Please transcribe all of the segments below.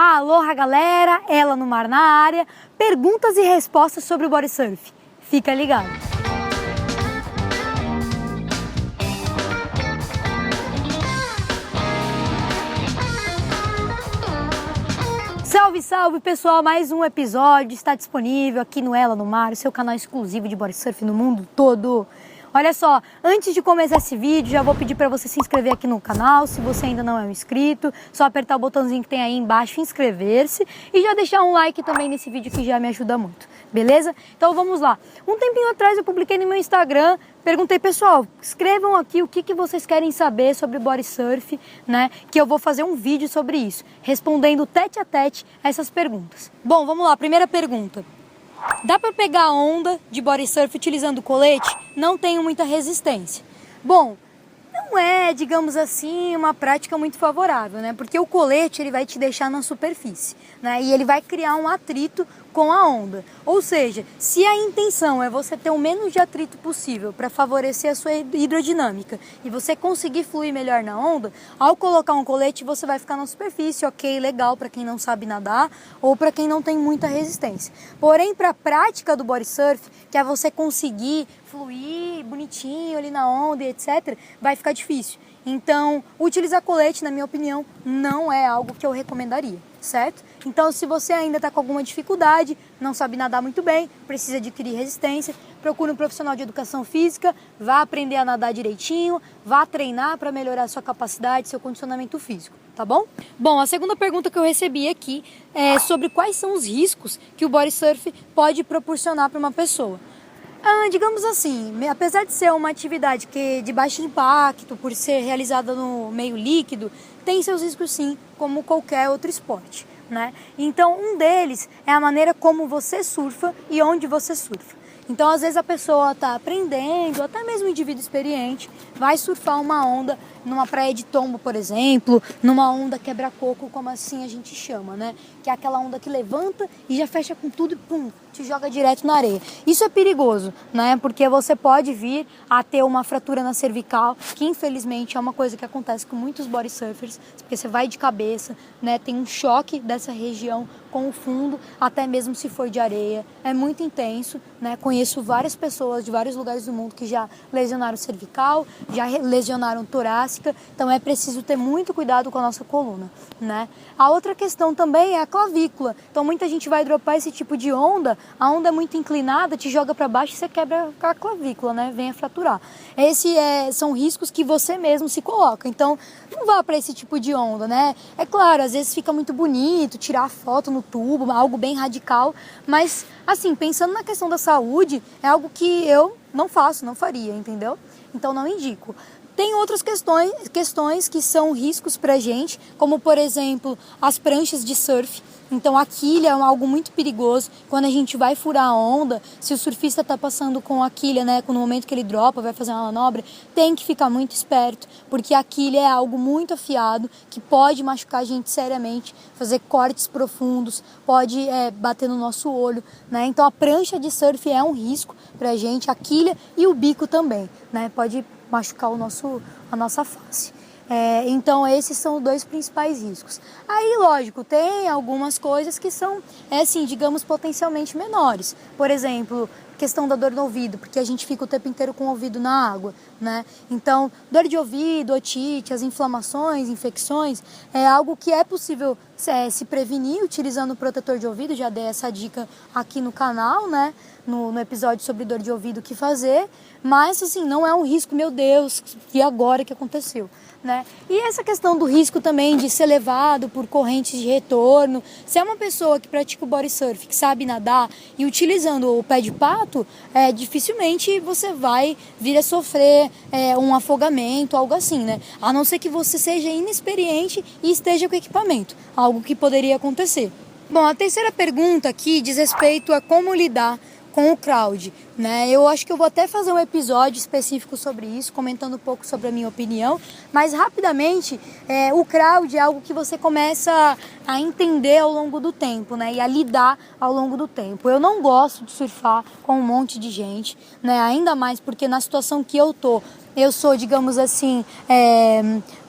Aloha galera, ela no mar na área, perguntas e respostas sobre o body surf. Fica ligado! Salve, salve pessoal, mais um episódio está disponível aqui no Ela no Mar, o seu canal exclusivo de body surf no mundo todo. Olha só, antes de começar esse vídeo, já vou pedir para você se inscrever aqui no canal, se você ainda não é um inscrito, só apertar o botãozinho que tem aí embaixo, inscrever-se e já deixar um like também nesse vídeo que já me ajuda muito, beleza? Então vamos lá. Um tempinho atrás eu publiquei no meu Instagram, perguntei, pessoal, escrevam aqui o que vocês querem saber sobre body surf, né? Que eu vou fazer um vídeo sobre isso, respondendo tete a tete essas perguntas. Bom, vamos lá, primeira pergunta. Dá para pegar onda de body surf utilizando colete? Não tenho muita resistência. Bom, não é, digamos assim, uma prática muito favorável, né? Porque o colete ele vai te deixar na superfície, né? E ele vai criar um atrito com a onda. Ou seja, se a intenção é você ter o menos de atrito possível para favorecer a sua hidrodinâmica e você conseguir fluir melhor na onda, ao colocar um colete você vai ficar na superfície, ok, legal para quem não sabe nadar ou para quem não tem muita resistência. Porém, para a prática do body surf, que é você conseguir fluir bonitinho ali na onda e etc, vai ficar difícil. Então, utilizar colete, na minha opinião, não é algo que eu recomendaria, certo? Então, se você ainda está com alguma dificuldade, não sabe nadar muito bem, precisa adquirir resistência, procure um profissional de educação física, vá aprender a nadar direitinho, vá treinar para melhorar sua capacidade, seu condicionamento físico, tá bom? Bom, a segunda pergunta que eu recebi aqui é sobre quais são os riscos que o body surf pode proporcionar para uma pessoa. Digamos assim, apesar de ser uma atividade que de baixo impacto, por ser realizada no meio líquido, tem seus riscos sim, como qualquer outro esporte, né? Então, um deles é a maneira como você surfa e onde você surfa. Então, às vezes a pessoa está aprendendo, até mesmo um indivíduo experiente, vai surfar uma onda numa praia de tombo, por exemplo, numa onda quebra-coco, como assim a gente chama, né? Que é aquela onda que levanta e já fecha com tudo e pum, te joga direto na areia. Isso é perigoso, né? Porque você pode vir a ter uma fratura na cervical, que infelizmente é uma coisa que acontece com muitos body surfers, porque você vai de cabeça, né? Tem um choque dessa região com o fundo, até mesmo se for de areia. É muito intenso, né? Conheço várias pessoas de vários lugares do mundo que já lesionaram cervical, já lesionaram torácica, então é preciso ter muito cuidado com a nossa coluna, né? A outra questão também é a clavícula. Então muita gente vai dropar esse tipo de onda, a onda é muito inclinada, te joga para baixo e você quebra a clavícula, né? Vem a fraturar. São riscos que você mesmo se coloca, então não vá para esse tipo de onda, né? É claro, às vezes fica muito bonito tirar foto no tubo, algo bem radical, mas assim, pensando na questão da saúde, é algo que eu não faço, não faria, entendeu? Então não indico. Tem outras questões que são riscos pra gente, como por exemplo, as pranchas de surf. Então a quilha é algo muito perigoso. Quando a gente vai furar a onda, se o surfista está passando com a quilha, né, no momento que ele dropa, vai fazer uma manobra, tem que ficar muito esperto, porque a quilha é algo muito afiado, que pode machucar a gente seriamente, fazer cortes profundos, pode bater no nosso olho, né? Então a prancha de surf é um risco pra gente, a quilha e o bico também, né? Pode machucar a nossa face. Então esses são os dois principais riscos. Aí, lógico, tem algumas coisas que são, assim, digamos, potencialmente menores. Por exemplo, questão da dor no ouvido, porque a gente fica o tempo inteiro com o ouvido na água, né? Então, dor de ouvido, otite, as inflamações, infecções, é algo que é possível se prevenir utilizando o protetor de ouvido. Já dei essa dica aqui no canal, né? No episódio sobre dor de ouvido, o que fazer. Mas, assim, não é um risco, meu Deus, e agora que aconteceu, né? E essa questão do risco também de ser levado por correntes de retorno. Se é uma pessoa que pratica o body surf, que sabe nadar e utilizando o pé de pato, dificilmente você vai vir a sofrer um afogamento, algo assim, né? A não ser que você seja inexperiente e esteja com equipamento, algo que poderia acontecer. Bom, a terceira pergunta aqui diz respeito a como lidar com o crowd, né? Eu acho que eu vou até fazer um episódio específico sobre isso, comentando um pouco sobre a minha opinião, mas rapidamente, o crowd é algo que você começa a entender ao longo do tempo, né? E a lidar ao longo do tempo. Eu não gosto de surfar com um monte de gente, né? Ainda mais porque na situação que eu tô, eu sou, digamos assim,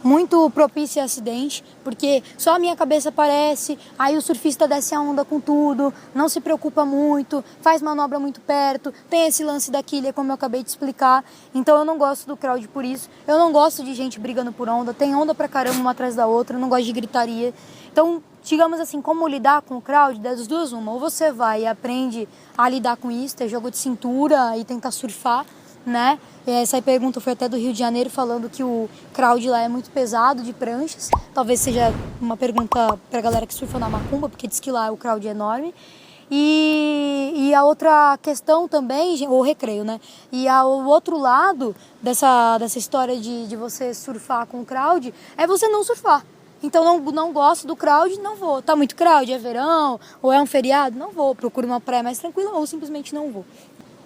muito propícia a acidente, porque só a minha cabeça aparece, aí o surfista desce a onda com tudo, não se preocupa muito, faz manobra muito perto, tem esse lance da quilha, como eu acabei de explicar. Então eu não gosto do crowd por isso, eu não gosto de gente brigando por onda, tem onda pra caramba uma atrás da outra, eu não gosto de gritaria. Então, digamos assim, como lidar com o crowd, das duas uma, ou você vai e aprende a lidar com isso, ter jogo de cintura e tentar surfar, né? Essa pergunta foi até do Rio de Janeiro, falando que o crowd lá é muito pesado de pranchas. Talvez seja uma pergunta pra galera que surfa na macumba, porque diz que lá o crowd é enorme. E a outra questão também, o recreio, né? E o outro lado dessa história de você surfar com o crowd é você não surfar. Então não gosto do crowd, não vou. Tá muito crowd, é verão, ou é um feriado, não vou. Procuro uma praia mais tranquila ou simplesmente não vou.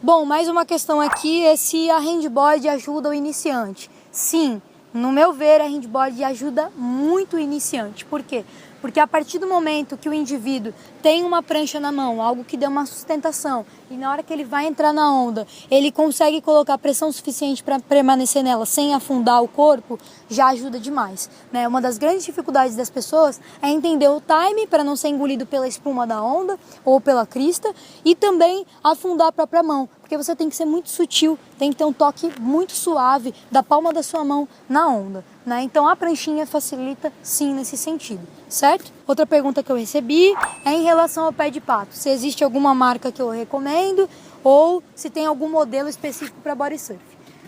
Bom, mais uma questão aqui é se a handboard ajuda o iniciante. Sim, no meu ver, a handboard ajuda muito o iniciante. Por quê? Porque a partir do momento que o indivíduo tem uma prancha na mão, algo que dê uma sustentação, e na hora que ele vai entrar na onda, ele consegue colocar pressão suficiente para permanecer nela sem afundar o corpo, já ajuda demais, né? Uma das grandes dificuldades das pessoas é entender o time para não ser engolido pela espuma da onda ou pela crista, e também afundar a própria mão, porque você tem que ser muito sutil, tem que ter um toque muito suave da palma da sua mão na onda, né? Então a pranchinha facilita sim nesse sentido, certo? Outra pergunta que eu recebi é em relação ao pé de pato. Se existe alguma marca que eu recomendo ou se tem algum modelo específico para body surf.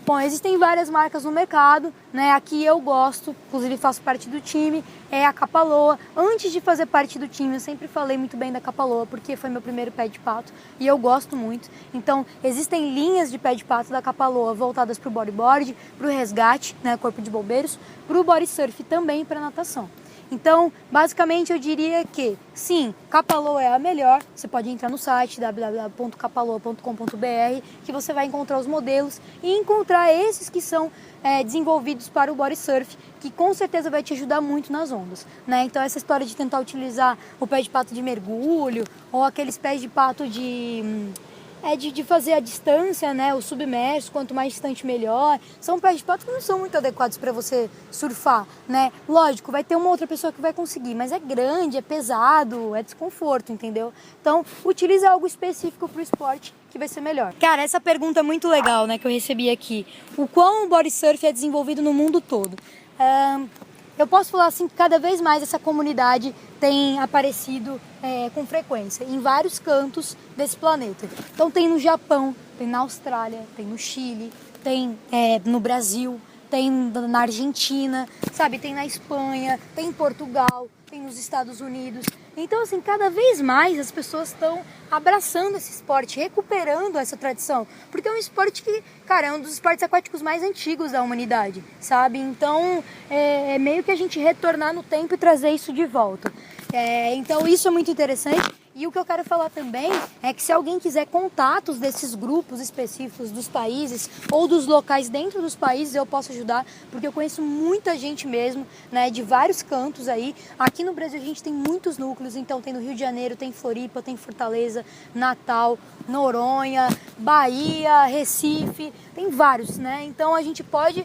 Bom, existem várias marcas no mercado, né? Aqui eu gosto, inclusive faço parte do time, é a Kapaloa. Antes de fazer parte do time, eu sempre falei muito bem da Kapaloa, porque foi meu primeiro pé de pato e eu gosto muito. Então, existem linhas de pé de pato da Kapaloa voltadas para o bodyboard, para o resgate, né? Corpo de bombeiros, para o body surf também e para natação. Então, basicamente, eu diria que, sim, Kapaloa é a melhor. Você pode entrar no site www.kapaloa.com.br que você vai encontrar os modelos e encontrar esses que são desenvolvidos para o body surf, que com certeza vai te ajudar muito nas ondas, né? Então, essa história de tentar utilizar o pé de pato de mergulho ou aqueles pés de pato de fazer a distância, né, o submerso, quanto mais distante melhor. São pés de pato que não são muito adequados para você surfar, né? Lógico, vai ter uma outra pessoa que vai conseguir, mas é grande, é pesado, é desconforto, entendeu? Então, utilize algo específico para o esporte que vai ser melhor. Cara, essa pergunta é muito legal, né, que eu recebi aqui. O quão o body surf é desenvolvido no mundo todo? Eu posso falar assim que cada vez mais essa comunidade tem aparecido com frequência em vários cantos desse planeta. Então tem no Japão, tem na Austrália, tem no Chile, tem no Brasil, tem na Argentina, sabe? Tem na Espanha, tem em Portugal, tem nos Estados Unidos. Então, assim, cada vez mais as pessoas estão abraçando esse esporte, recuperando essa tradição. Porque é um esporte que, cara, é um dos esportes aquáticos mais antigos da humanidade, sabe? Então, é meio que a gente retornar no tempo e trazer isso de volta. Então, isso é muito interessante. E o que eu quero falar também é que se alguém quiser contatos desses grupos específicos dos países ou dos locais dentro dos países, eu posso ajudar, porque eu conheço muita gente mesmo, né, de vários cantos aí. Aqui no Brasil a gente tem muitos núcleos, então tem no Rio de Janeiro, tem Floripa, tem Fortaleza, Natal, Noronha, Bahia, Recife, tem vários, né? Então a gente pode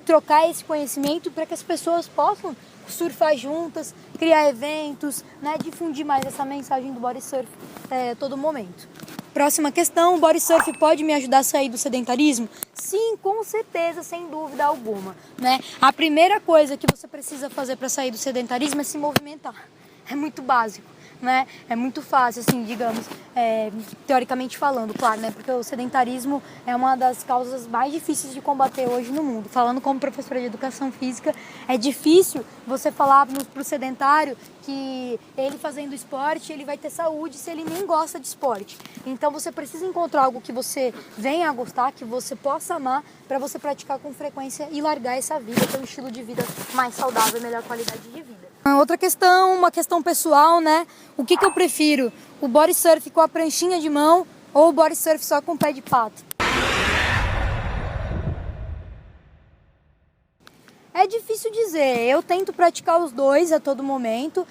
trocar esse conhecimento para que as pessoas possam surfar juntas, criar eventos, né, difundir mais essa mensagem do body surf a todo momento. Próxima questão, o body surf pode me ajudar a sair do sedentarismo? Sim, com certeza, sem dúvida alguma, né? A primeira coisa que você precisa fazer para sair do sedentarismo é se movimentar. É muito básico, né? É muito fácil, assim, digamos, teoricamente falando, claro, né? Porque o sedentarismo é uma das causas mais difíceis de combater hoje no mundo. Falando como professora de educação física, é difícil você falar pro sedentário que ele fazendo esporte, ele vai ter saúde se ele nem gosta de esporte. Então você precisa encontrar algo que você venha a gostar, que você possa amar, para você praticar com frequência e largar essa vida, ter um estilo de vida mais saudável e melhor qualidade de vida. Outra questão, uma questão pessoal, né? O que eu prefiro? O body surf com a pranchinha de mão ou o body surf só com o pé de pato? É difícil dizer, eu tento praticar os dois a todo momento.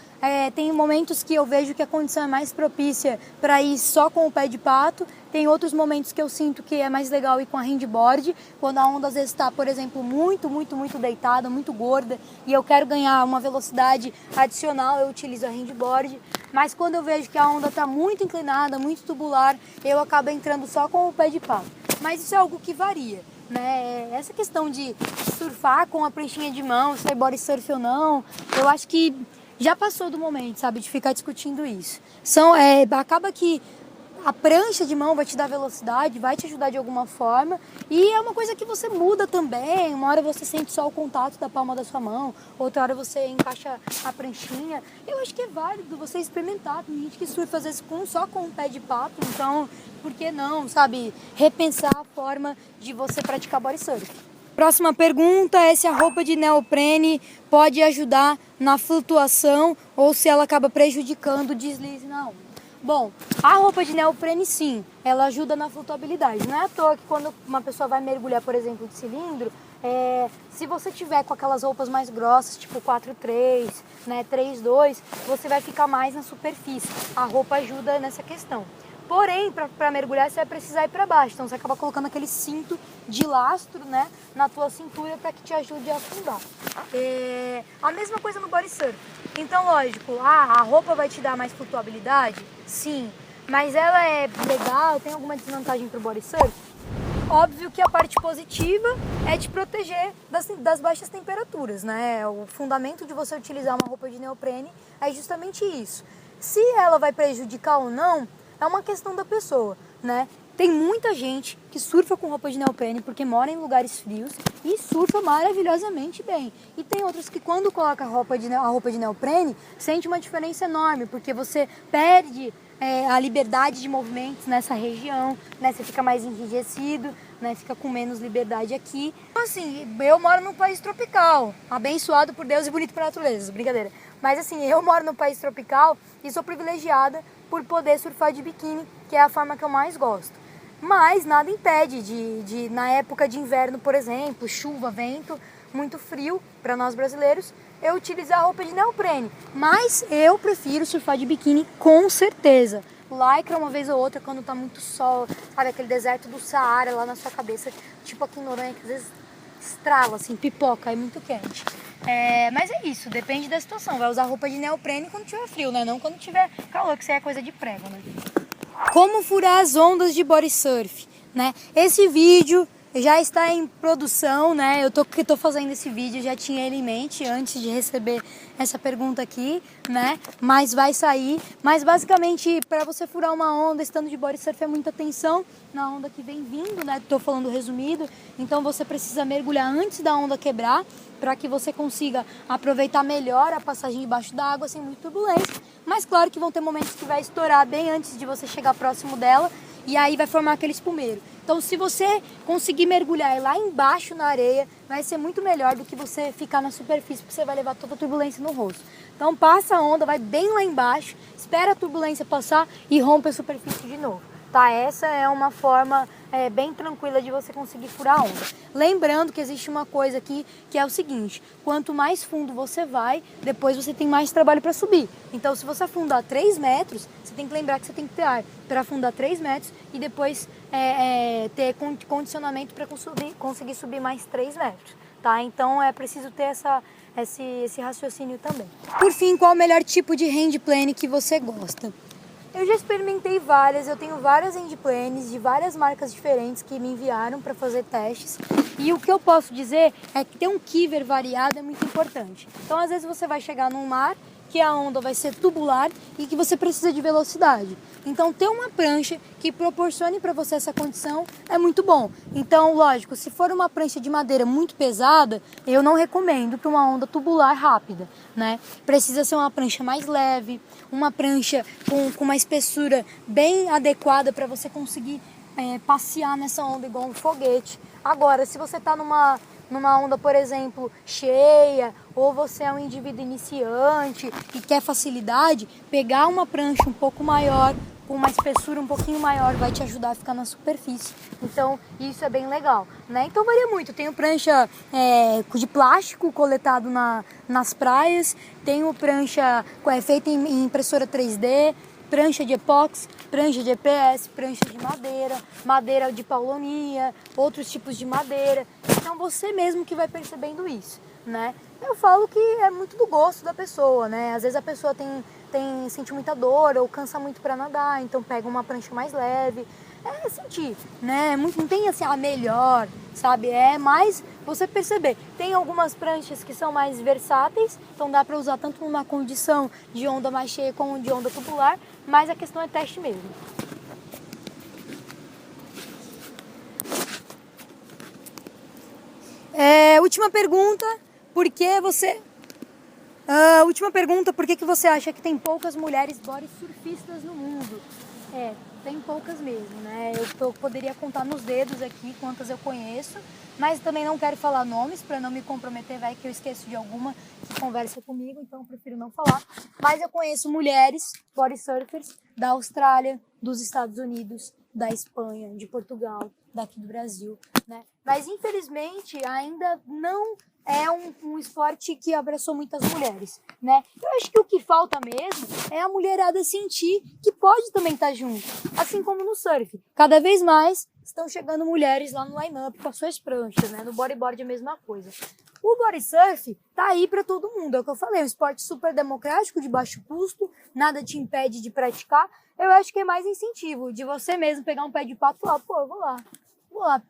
Tem momentos que eu vejo que a condição é mais propícia para ir só com o pé de pato. Tem outros momentos que eu sinto que é mais legal ir com a handboard, quando a onda às vezes está, por exemplo, muito deitada, muito gorda, e eu quero ganhar uma velocidade adicional, eu utilizo a handboard. Mas quando eu vejo que a onda está muito inclinada, muito tubular, eu acabo entrando só com o pé de pato. Mas isso é algo que varia, né? Essa questão de surfar com a pranchinha de mão, se é body surf ou não, eu acho que já passou do momento, sabe, de ficar discutindo isso. Acaba que a prancha de mão vai te dar velocidade, vai te ajudar de alguma forma, e é uma coisa que você muda também. Uma hora você sente só o contato da palma da sua mão, outra hora você encaixa a pranchinha. Eu acho que é válido você experimentar. Tem gente que surfa às vezes só com o pé de pato, então por que não, sabe, repensar a forma de você praticar body surf. Próxima pergunta é se a roupa de neoprene pode ajudar na flutuação ou se ela acaba prejudicando o deslize na onda. Bom, a roupa de neoprene sim, ela ajuda na flutuabilidade. Não é à toa que quando uma pessoa vai mergulhar, por exemplo, de cilindro, se você tiver com aquelas roupas mais grossas, tipo 4-3, né, 3-2, você vai ficar mais na superfície. A roupa ajuda nessa questão. Porém, para mergulhar, você vai precisar ir para baixo. Então, você acaba colocando aquele cinto de lastro, né, na tua cintura para que te ajude a afundar. A mesma coisa no body surf. Então, lógico, a roupa vai te dar mais flutuabilidade? Sim. Mas ela é legal? Tem alguma desvantagem para o body surf? Óbvio que a parte positiva é te proteger das baixas temperaturas, né? O fundamento de você utilizar uma roupa de neoprene é justamente isso. Se ela vai prejudicar ou não, é uma questão da pessoa, né? Tem muita gente que surfa com roupa de neoprene porque mora em lugares frios e surfa maravilhosamente bem. E tem outros que quando coloca a roupa de neoprene, sente uma diferença enorme, porque você perde a liberdade de movimentos nessa região, né? Você fica mais enrijecido, né? Fica com menos liberdade aqui. Então, assim, eu moro num país tropical, abençoado por Deus e bonito por natureza, brincadeira. Mas assim, eu moro num país tropical e sou privilegiada por poder surfar de biquíni, que é a forma que eu mais gosto. Mas nada impede de na época de inverno, por exemplo, chuva, vento, muito frio para nós brasileiros, eu utilizar a roupa de neoprene. Mas eu prefiro surfar de biquíni com certeza. Lycra uma vez ou outra quando tá muito sol, sabe, aquele deserto do Saara lá na sua cabeça, tipo aqui em Noronha, que às vezes estrala, assim, pipoca, é muito quente. Mas é isso, depende da situação. Vai usar roupa de neoprene quando tiver frio, né? Não quando tiver calor, que isso é coisa de prego, né? Como furar as ondas de body surf, né? Esse vídeo já está em produção, né? Eu tô fazendo esse vídeo, já tinha ele em mente antes de receber essa pergunta aqui, né? Mas vai sair. Mas basicamente, para você furar uma onda estando de body surf é muita atenção na onda que vem vindo, né? Tô falando resumido. Então você precisa mergulhar antes da onda quebrar, para que você consiga aproveitar melhor a passagem debaixo da água sem muita turbulência. Mas claro que vão ter momentos que vai estourar bem antes de você chegar próximo dela e aí vai formar aquele espumeiro. Então se você conseguir mergulhar lá embaixo na areia, vai ser muito melhor do que você ficar na superfície, porque você vai levar toda a turbulência no rosto. Então passa a onda, vai bem lá embaixo, espera a turbulência passar e rompe a superfície de novo. Tá? Essa é uma forma bem tranquila de você conseguir furar a onda. Lembrando que existe uma coisa aqui que é o seguinte: quanto mais fundo você vai, depois você tem mais trabalho para subir. Então se você afundar 3 metros, você tem que lembrar que você tem que ter ar para afundar 3 metros e depois ter condicionamento para conseguir subir mais 3 metros. Tá? Então é preciso ter esse raciocínio também. Por fim, qual o melhor tipo de handplane que você gosta? Eu já experimentei várias, eu tenho várias handplanes de várias marcas diferentes que me enviaram para fazer testes. E o que eu posso dizer é que ter um kiver variado é muito importante. Então, às vezes você vai chegar num mar que a onda vai ser tubular e que você precisa de velocidade. Então, ter uma prancha que proporcione para você essa condição é muito bom. Então, lógico, se for uma prancha de madeira muito pesada, eu não recomendo para uma onda tubular rápida, né? Precisa ser uma prancha mais leve, uma prancha com uma espessura bem adequada para você conseguir passear nessa onda igual um foguete. Agora, se você está numa onda, por exemplo, cheia, ou você é um indivíduo iniciante e quer facilidade, pegar uma prancha um pouco maior, com uma espessura um pouquinho maior vai te ajudar a ficar na superfície. Então isso é bem legal, né? Então varia muito. Tenho prancha de plástico coletado nas praias, tenho prancha feita em impressora 3D, prancha de epóxi, prancha de EPS, prancha de madeira, madeira de paulonia, outros tipos de madeira. Então você mesmo que vai percebendo isso, né? Eu falo que é muito do gosto da pessoa, né? Às vezes a pessoa sente muita dor ou cansa muito para nadar, então pega uma prancha mais leve. É sentir, né? Não tem assim a melhor, sabe? É mais você perceber. Tem algumas pranchas que são mais versáteis, então dá para usar tanto numa condição de onda mais cheia como de onda tubular, mas a questão é teste mesmo. Última pergunta, por que você você acha que tem poucas mulheres body surfistas no mundo? Tem poucas mesmo, né? Eu poderia contar nos dedos aqui quantas eu conheço, mas também não quero falar nomes para não me comprometer, vai que eu esqueço de alguma que conversa comigo, então eu prefiro não falar. Mas eu conheço mulheres body surfers da Austrália, dos Estados Unidos, da Espanha, de Portugal, daqui do Brasil, né? Mas infelizmente ainda não é um esporte que abraçou muitas mulheres, né? Eu acho que o que falta mesmo é a mulherada sentir que pode também estar junto, assim como no surf. Cada vez mais estão chegando mulheres lá no line-up com as suas pranchas, né? No bodyboard é a mesma coisa. O body surf tá aí para todo mundo, é o que eu falei, é um esporte super democrático, de baixo custo, nada te impede de praticar. Eu acho que é mais incentivo de você mesmo pegar um pé de pato e falar, pô, eu vou lá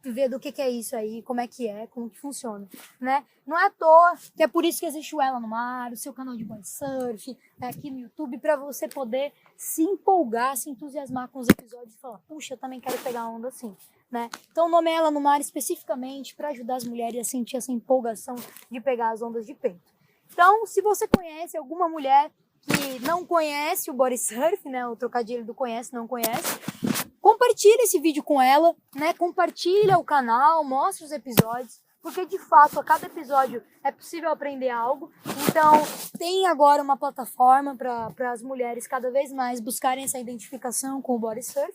ver do que é isso aí, como que funciona, né? Não é à toa que é por isso que existe o Ela no Mar, o seu canal de body surf, aqui no YouTube, para você poder se empolgar, se entusiasmar com os episódios e falar, puxa, eu também quero pegar onda assim, né? Então o nome é Ela no Mar especificamente para ajudar as mulheres a sentir essa empolgação de pegar as ondas de peito. Então, se você conhece alguma mulher que não conhece o body surf, né? O trocadilho do conhece, não conhece, compartilha esse vídeo com ela, né? Compartilha o canal, mostra os episódios, porque de fato a cada episódio é possível aprender algo. Então tem agora uma plataforma para as mulheres cada vez mais buscarem essa identificação com o body surf.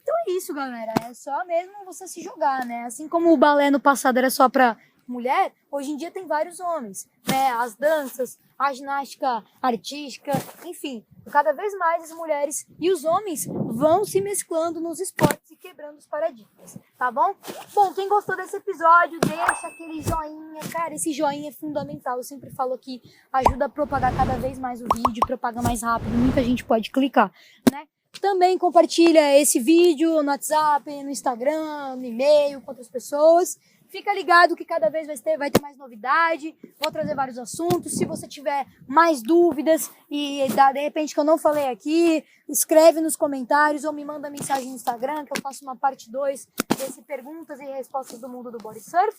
Então é isso, galera, é só mesmo você se jogar, né? Assim como o balé no passado era só para mulher, hoje em dia tem vários homens, né? As danças, a ginástica artística, enfim, cada vez mais as mulheres e os homens vão se mesclando nos esportes e quebrando os paradigmas, tá bom? Bom, quem gostou desse episódio, deixa aquele joinha, cara, esse joinha é fundamental, eu sempre falo aqui, ajuda a propagar cada vez mais o vídeo, propaga mais rápido, muita gente pode clicar, né? Também compartilha esse vídeo no WhatsApp, no Instagram, no e-mail com outras pessoas. Fica ligado que cada vez vai ter mais novidade, vou trazer vários assuntos. Se você tiver mais dúvidas e de repente que eu não falei aqui, escreve nos comentários ou me manda mensagem no Instagram que eu faço uma parte 2 desse perguntas e respostas do mundo do body surf.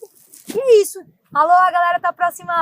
E é isso. Alô, galera, até a próxima!